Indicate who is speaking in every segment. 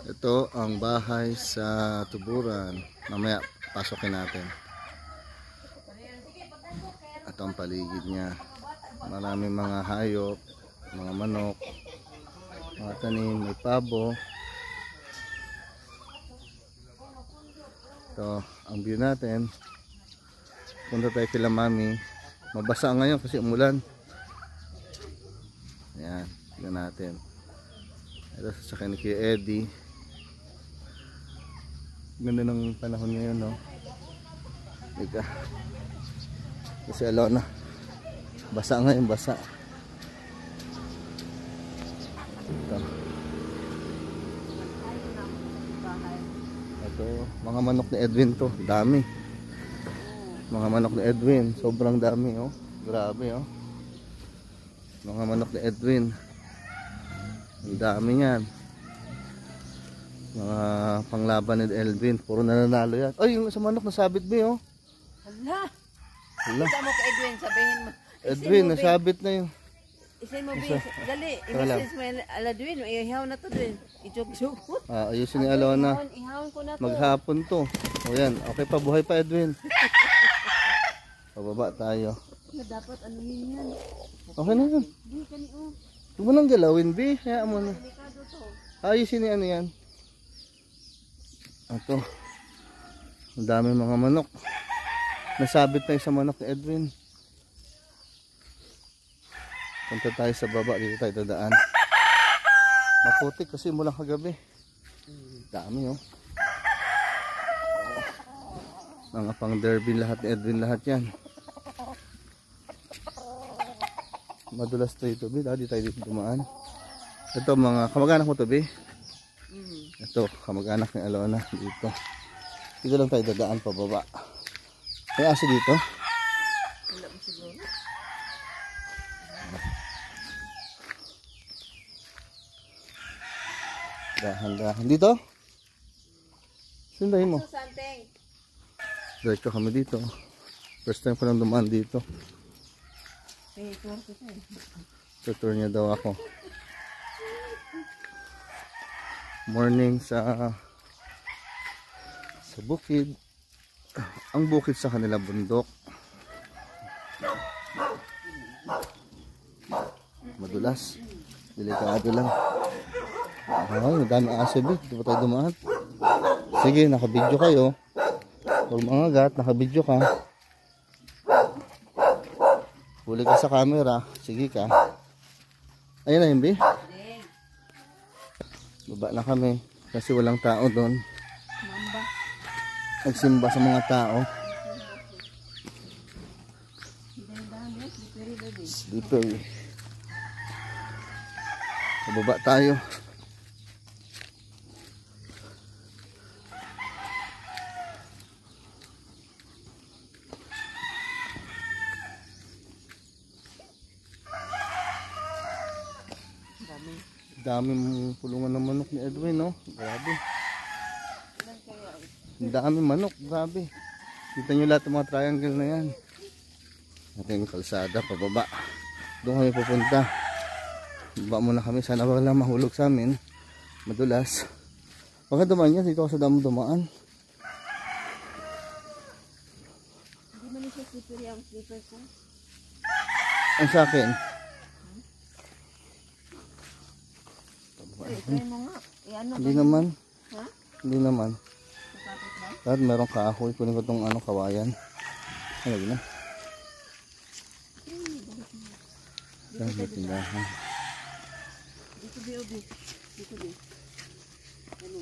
Speaker 1: Ito ang bahay sa Tuburan. Mamaya pasokin natin. Ito ang paligid niya. Maraming mga hayop, mga manok, mga tanim, may pabo. Ito ang view natin. Punta tayo kila mami. Mabasa ngayon kasi umulan. Ayan, tignan natin. Ito sa ni Kuya Eddie. Ganda ng panahon ngayon, no? Ika. Kasi alaw na. Basa ngayon, basa. Ito. Ito, mga manok ni Edwin to. Dami. Mga manok ni Edwin. Sobrang dami, oh. Grabe, oh. Mga manok ni Edwin. Ang dami yan. Mga panglaban ni Edwin. Puro nananalo yan. Ay, yung sa manok nasabit ba, oh.
Speaker 2: Hala.
Speaker 1: Hala.
Speaker 2: Kita mo ka Edwin, sabihin mo.
Speaker 1: Edwin, nasabit na yun.
Speaker 2: Isin mo, Bin. Dali. Imasis mo yung aladwin. Ihaw na to, Dwin. Ichok-chok.
Speaker 1: Ayusin ni Alona.
Speaker 2: Ihawin ko na to.
Speaker 1: Maghapon to. O yan, okay pa, buhay pa Edwin. Pababa tayo.
Speaker 2: Dapat ano yun yan.
Speaker 1: Okay na yun.
Speaker 2: Di ka ni o.
Speaker 1: Huwag mo nang galawin, B. Hayaan mo na.
Speaker 2: Delikado to.
Speaker 1: Ayusin ni ano yan. Ito. Ang dami mga manok. Nasabit na yung sa manok ni Edwin. Punta tayo sa baba. Dito tayo dadaan. Maputik kasi mulang kagabi. Dami, oh. Mga pang derby lahat ni Edwin, lahat yan. Madulas to ito, B. Dati tayo dito dumaan. Ito mga kamag-anak mo to, B. Ito, kamag-anak ni Alona dito. Dito lang tayo dadaan pababa. May aso dito.
Speaker 2: Wala mo siguro.
Speaker 1: Dahan-dahan. Dito? Sundahin mo.
Speaker 2: Something.
Speaker 1: Diretso kami dito. First time ko lang dumaan dito. Tutur niya daw ako. Morning sa bukid. Ang bukid sa kanila bundok. Madulas. Delikado lang. Ay, madami aso, B. Dito pa tayo dumaan. Sige, nakabidyo kayo. Huwag mangagat, nakabidyo ka. Huli ka sa camera. Sige ka. Ayun na yun, B. Baba na kami. Kasi walang tao doon. Nagsimba sa mga tao. Slippery. Baba tayo. Daming pulungan ng manok ni Edwin, no? Grabe. Ang daming manok, grabe. Kita nyo lahat ng mga triangle na yan. Ating kalsada, pababa. Doon kami pupunta. Baba muna kami, sana wala mahulog sa amin. Madulas. Baka dumaan yan, dito ako sa damo dumaan.
Speaker 2: Hindi man siya slippery ang slipper ko.
Speaker 1: Ang sa akin.
Speaker 2: Try mo nga. Ano
Speaker 1: Hindi naman.
Speaker 2: Ha?
Speaker 1: Hindi naman.
Speaker 2: Kapit ba?
Speaker 1: Lahat merong kahoy. Kunin ko itong ano, kawayan. Ano na? Yan, may tindahan.
Speaker 2: Dito ba, Obi? Dito ba? Ano?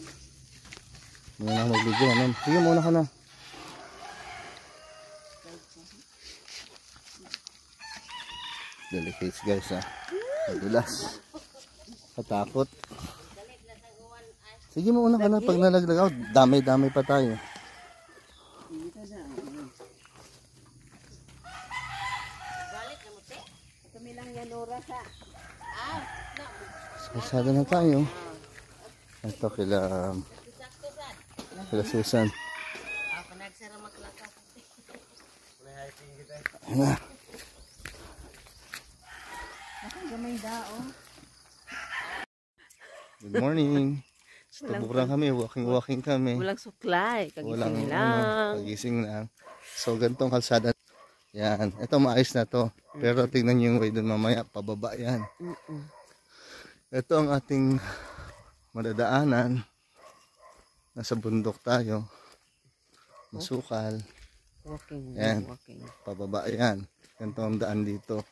Speaker 1: Muna na mag-video. Ano? Sige, muna ka na. Delicates guys, ha. Madulas. Katakot. Sige, muna ka na. Pag nalaglag, damay-damay pa tayo.
Speaker 2: Kami lang yan oras, ha?
Speaker 1: Pasada na tayo. Ito kila Susan. Ayan.
Speaker 2: Gamay dao.
Speaker 1: Good morning. Sa taburan kami, walking kami.
Speaker 2: Walang suklay.
Speaker 1: Walang
Speaker 2: Kagising lang.
Speaker 1: pagising lang. So, ganitong kalsada. Yan. Ito maayos na to. Pero tingnan nyo yung way doon mamaya. Pababa yan. Ito ang ating madadaanan. Nasa bundok tayo. Masukal.
Speaker 2: Walking.
Speaker 1: Yan.
Speaker 2: Walking.
Speaker 1: Pababa yan. Ganito ang daan dito.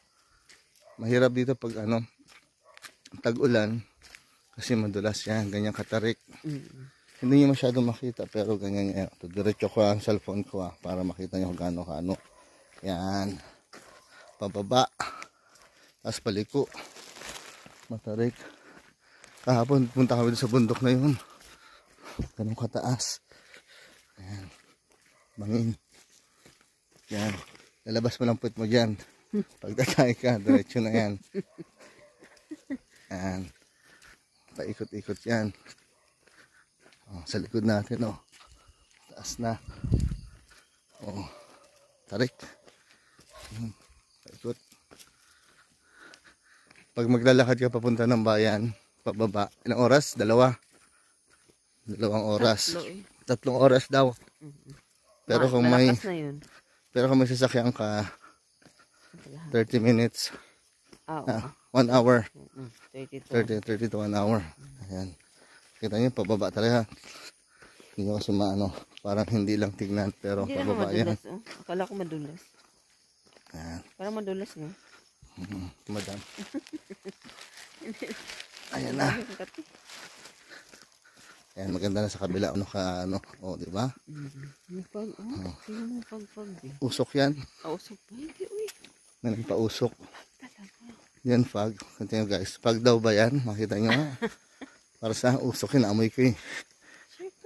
Speaker 1: Mahirap dito pag tag-ulan. Kasi madulas yan. Ganyan katarik. Hindi nyo masyado makita. Pero ganyan yan. Diretso ko ang cellphone ko para makita nyo kung gaano. Yan. Pababa. Tapos paliko. Matarik. Kahapon punta kami sa bundok na yun. Ganun kataas. Yan. Bangin. Yan. Lalabas mo lang puwit mo dyan. Pagtatay ka, diretso na yan. Yan. Paikot-ikot yan. Sa likod natin, taas na. Tarik. Paikot. Pag maglalakad ka papunta ng bayan, pababa, ilang oras? 2. 2 oras. 3 oras daw. Pero kung may sasakyan ka, 30 minutes. 1 hour. 30 to 1 hour. Ayan. Kita nyo, pababa talaga. Hindi nyo kasi parang hindi lang tignan, pero
Speaker 2: hindi
Speaker 1: pababa yan.
Speaker 2: Akala ko madulas.
Speaker 1: Ayan.
Speaker 2: Parang madulas, no?
Speaker 1: Madam. Ayan na. Ayan, maganda na sa kabila. Di ba? Usok yan.
Speaker 2: Usok pa, hindi, uy.
Speaker 1: Nagpausok. Yan, fog. Continue guys. Fog daw ba yan? Makita nyo para sa usok yun, amoy ko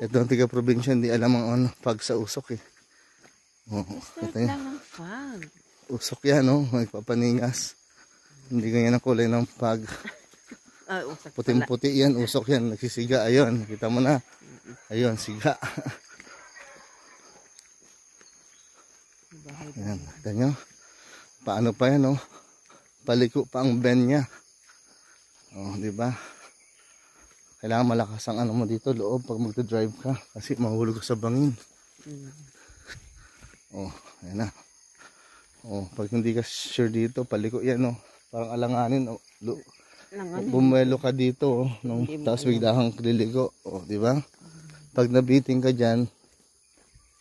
Speaker 1: Ito ang tiga-probinsya, hindi alam ang fog sa usok
Speaker 2: Ito lang ang fog.
Speaker 1: Usok yan, nagpapaningas. Hindi ganyan ang kulay ng fog. Puting-puti yan, usok yan, nagsisiga. Ayun, nakita mo na. Ayun, siga. Ayan, nakita nyo. Paano pa yan, paliko pa ang bend niya. Di ba? Kailangan malakas ang mo dito, loob pag magdadrive ka. Kasi mahulog ka sa bangin. Ayan na. Pag hindi ka sure dito, paliko yan, Parang alanganin, bumuelo ka dito, tapos bigla kang liligo, di ba? Pag nabitin ka dyan,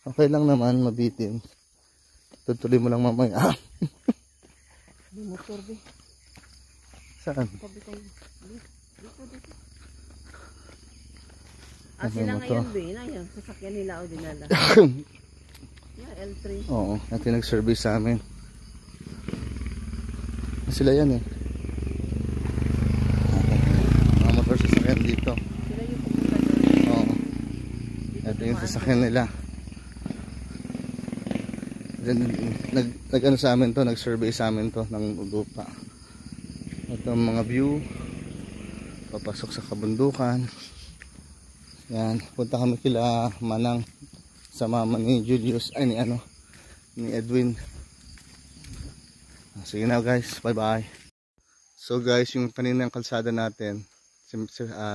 Speaker 1: okay lang naman mabitin. Tutuloy mo lang mamaya.
Speaker 2: May motor, be.
Speaker 1: Saan?
Speaker 2: Tabi tayo. Dito. Sila ngayon, be. Yan, sasakyan nila o dinala. L3.
Speaker 1: Oo, natin nag-service sa amin. Sila yan mga motor sasakyan dito.
Speaker 2: Sila yung pupunta doon.
Speaker 1: Oo. Ito yung sasakyan nila. Nag-ano sa amin to, nag-survey sa amin to ng lupa. Ito ang mga view. Papasok sa kabundukan. Yan, punta kami kila Manang sa mama ni Julius, ni Edwin. Sige na guys, bye bye. So guys, yung kaninang kalsada natin,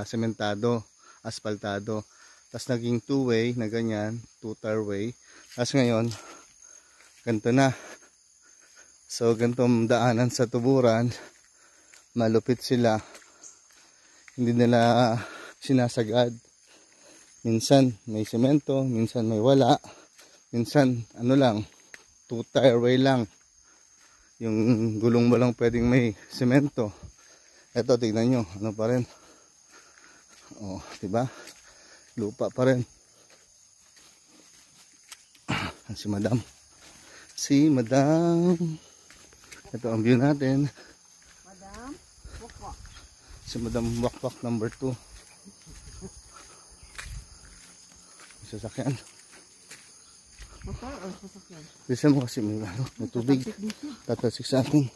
Speaker 1: sementado, asfaltado. Tapos naging 2-way na ganyan, 2-tar way. Tapos ngayon, ganito na. So ganitong daanan sa tuburan, malupit sila. Hindi nila sinasagad. Minsan may semento, minsan may wala. Minsan lang, 2-tire way lang. Yung gulong mo lang pwedeng may semento. Ito, tignan nyo, pa rin. Diba? Lupa pa rin. Si Madam. Ito ang view natin.
Speaker 2: Madam, wakwak.
Speaker 1: Si Madam Wakwak number 2. Sasakyan.
Speaker 2: Motor o sasakyan?
Speaker 1: Bisa mo kasi may tubig. Tatasik sa atin.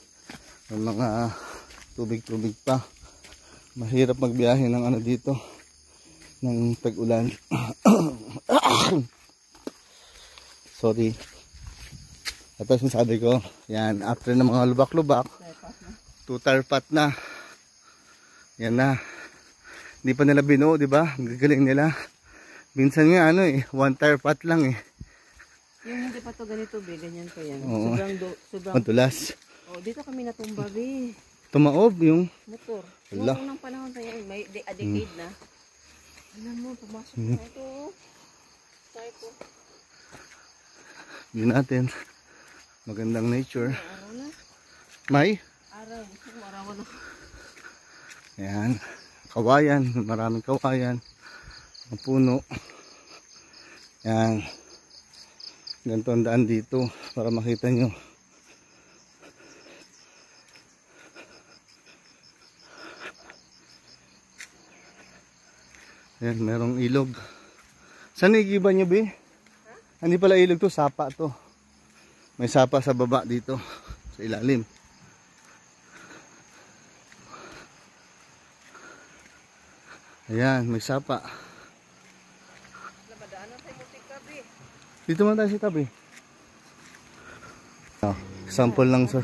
Speaker 1: May mga tubig-tubig pa. Mahirap magbiyahe ng dito. Ng tag-ulan. Sorry. Ito sinasabi ko. Yan, after ng mga lubak-lubak, 2-tar path na. Yan na. Hindi pa nila binuo, di ba? Ang gagaling nila. Minsan nga ano eh, one tire pot lang eh.
Speaker 2: Yung hindi pa to ganito, be, ganyan pa yan.
Speaker 1: Oo.
Speaker 2: Sobrang.
Speaker 1: Madulas.
Speaker 2: Oh, dito kami natumba, be.
Speaker 1: Tumaob yung
Speaker 2: Motor.
Speaker 1: Wala.
Speaker 2: Noong unang panahon tayo, may a decade na. Alam mo, pumasok na ito. Typo.
Speaker 1: view natin. Magandang nature.
Speaker 2: Araw na.
Speaker 1: May?
Speaker 2: Araw. Gusto ko arawan na.
Speaker 1: Ayan. Kawayan. Maraming kawayan. Mga puno. Ayan. Ganito ang daan dito para makita nyo. Ayan, merong ilog. Saan igiba nyo, Bi? Hindi pala ilog to, sapa to. May sapa sa baba dito, sa ilalim. Ayan, may sapa. Dito man tayo sa tabi. Oh, sample lang sa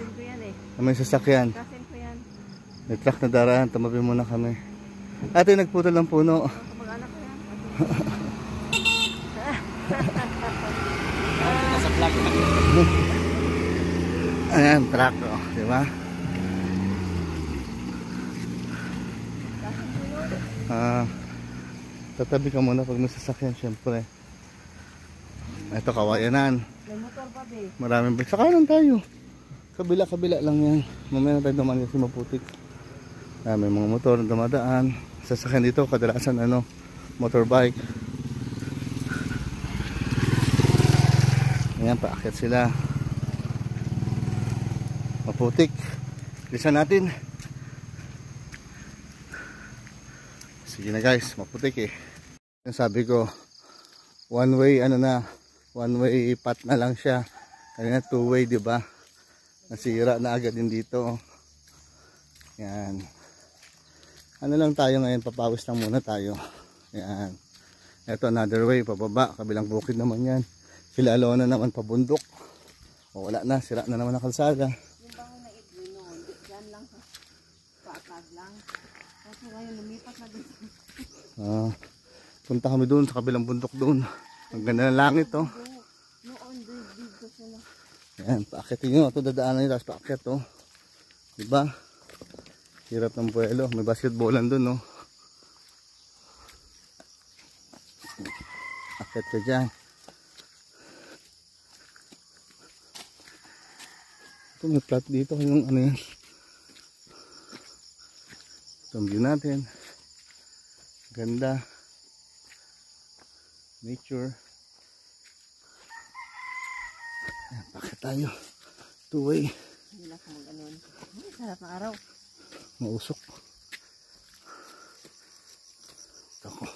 Speaker 1: may sasakyan.
Speaker 2: Kasin ko yan.
Speaker 1: May truck na daraan, tumabi muna kami. Ate, nagputol ng puno.
Speaker 2: Kamag-anak ko yan.
Speaker 1: Ayan, truck, oh, di ba? Tatabi ka muna pag may sasakyan, syempre. Ito, kawayanan.
Speaker 2: May motor pa, be.
Speaker 1: Maraming bike. Sa kanan tayo. Kabila lang yan. Mamaya na tayo dumaan kasi maputik. May mga motor na dumadaan. Sasakyan dito, kadalasan ano, motorbike. Ayan, paakyat sila. Maputik. Bilisan natin. Sige na guys, maputik eh. Sabi ko, one way path na lang siya. Kanina two way, di ba? Nasira na agad din dito. Yan. Ano lang tayo ngayon, papawis lang muna tayo. Yan. Ito another way, pababa, kabilang bukid naman yan. Sila Alona naman pabundok. O wala na, sira na naman ang kalsada.
Speaker 2: Yung bahay na Edwin noon, dyan lang sa paatag lang. Kasi ngayon lumipat na dito.
Speaker 1: Punta kami doon sa kabilang bundok doon. Ang ganda ng langit oh.
Speaker 2: Noon, dito sila.
Speaker 1: Yan, paakitin nyo. Ito dadaanan nyo, tapos paakit oh. Diba? Hirap ng buwelo. May basketballan doon oh. Akit ka dyan. Ito may plat dito. Yung ano yan. Ito ang view natin. Ganda. Nature. Ayan, bakit tayo? Two way.
Speaker 2: Hindi na ako mag-anon. Sarap na araw.
Speaker 1: Mausok. Ito ko.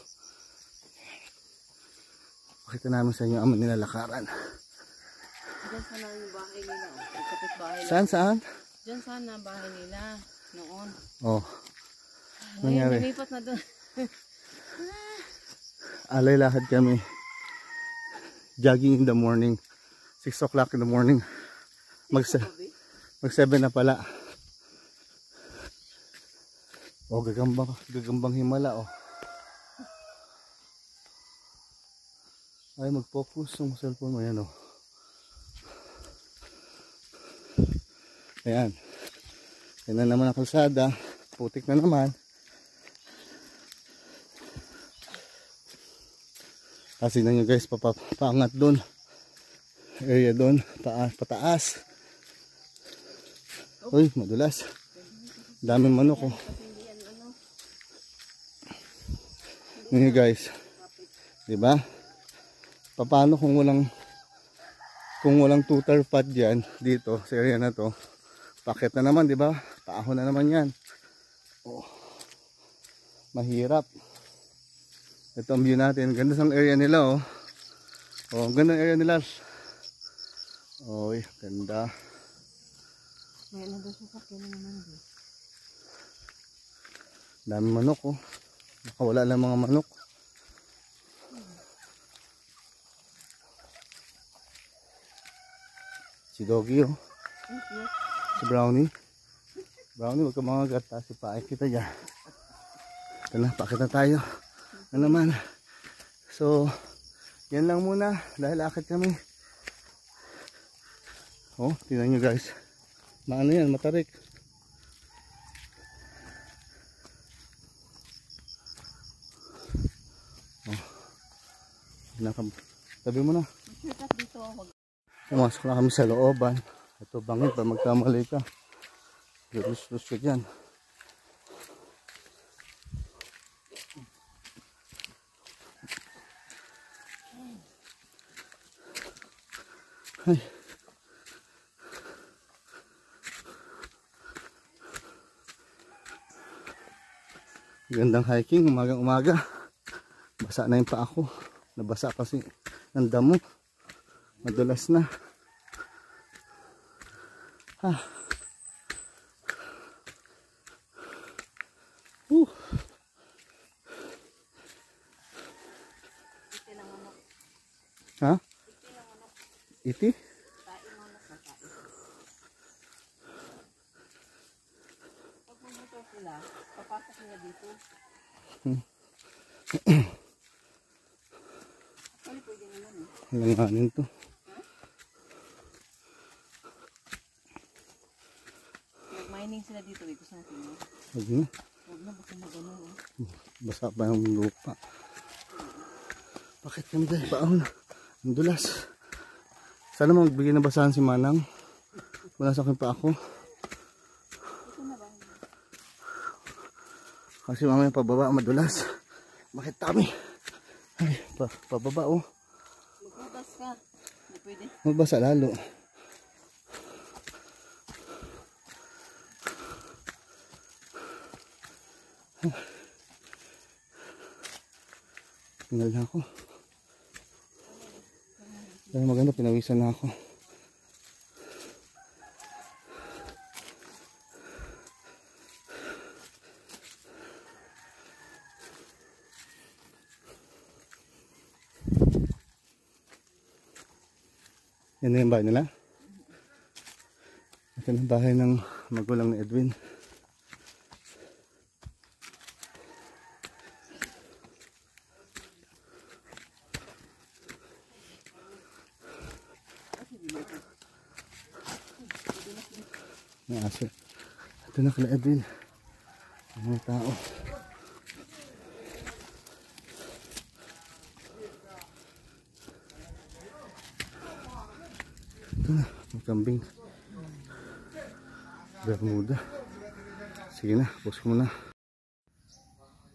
Speaker 1: Pakita namin sa inyo ang nilalakaran.
Speaker 2: Diyan sana yung bahay nila. Yung kapitbahay
Speaker 1: Saan? Saan?
Speaker 2: Diyan sana ang bahay nila. Noon.
Speaker 1: Oh.
Speaker 2: Ngayon,
Speaker 1: Nangyari?
Speaker 2: lumipat na doon.
Speaker 1: Alay lakad kami. Jogging in the morning. 6 o'clock in the morning. Mag 7 na pala. Oh, gagambang himala oh. Ay, mag-focus yung cellphone mo yan oh. Ayan. Yan na naman ang kalsada. Putik na naman. Kasi na nyo guys, paangat doon. Area doon, pataas. Uy, madulas. Daming manok oh. Ngayon guys, diba? Paano kung walang two-tar pad dyan, dito, sa area na to. Pakit na naman, diba? Paahon na naman yan. Oh. Mahirap. Ito ang view natin. Ganda sa area nila oh. Oh, ang ganda ng area nila. Oy, ganda.
Speaker 2: May ano doon sa sakyan naman doon.
Speaker 1: Dami manok oh. Nakawala lang mga manok. Si Doggy oh. Si Brownie. Brownie, wag ka mga gata. Si Paay kita dyan. Ito na, pakit na tayo. Ano naman. So, yan lang muna. Dahil akit kami. Oh, tingnan nyo guys. Maano yan, matarik. Oh. Tabi mo na. Pumasok na kami sa looban. Ito bangit pa, magkamali ka. Lulus-lus ka dyan. Ay. Gandang hiking, umagang-umaga. Basa na yung paa ko. Nabasa kasi ng damo. Madulas na. Ah. Ha? Iti?
Speaker 2: Pag pumunta sila, papasok nila dito. Ano pwede naman eh?
Speaker 1: Langanin to.
Speaker 2: Nag-mining sila dito eh. Gusto natin eh.
Speaker 1: Huwag na.
Speaker 2: Huwag na, baka magano eh.
Speaker 1: Basa pa yung lupa. Bakit yung dahil baon? Ang dulas. Sana magbigay na basahan si Manang. Wala sa akin pa ako. Kasi mamaya pababa madulas. Bakit kami? Ay, pababa oh.
Speaker 2: Magbutas ka. Hindi pwede.
Speaker 1: Magbasa lalo. Tinggal na ako. Pero maganda, pinawisan na ako. Yan na yung bahay nila. Ito na yung bahay ng magulang ni Edwin. Aso. Ito na kala Edwin. Ang mga tao. Ito na, may kambing. Bermuda. Sige na, post ko muna.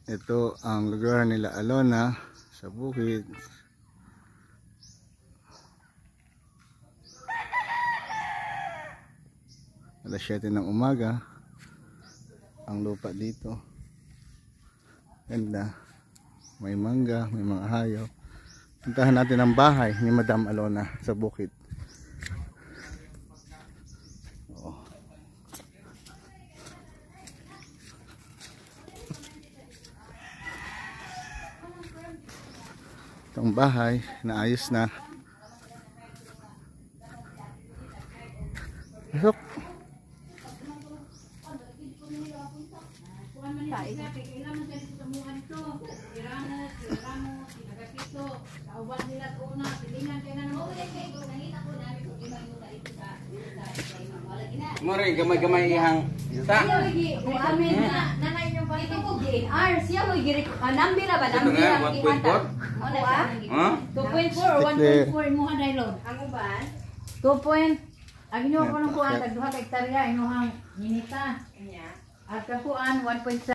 Speaker 1: Ito ang lugar nila Alona sa bukid. Alas 7 ng umaga. Ang lupa dito. Ganda. May mangga, may mga hayop. Puntahan natin ang bahay ni Madam Alona sa bukid. Oh. Itong bahay, naayos na. Pasok.
Speaker 3: Mori gamay-gamay ihang ta.
Speaker 4: Amin na nanay yung balik ko GNR siya mo giri nambira ba
Speaker 3: Ito
Speaker 4: nambira
Speaker 3: nga,
Speaker 4: ihata
Speaker 3: 1.4?
Speaker 4: ano ba
Speaker 3: Ha?
Speaker 4: 2.4 or 1.4 mo haday lord ang uban 2. Agno ko nang kuan tag duha ka hektarya inuhang minita at kakuan 1.7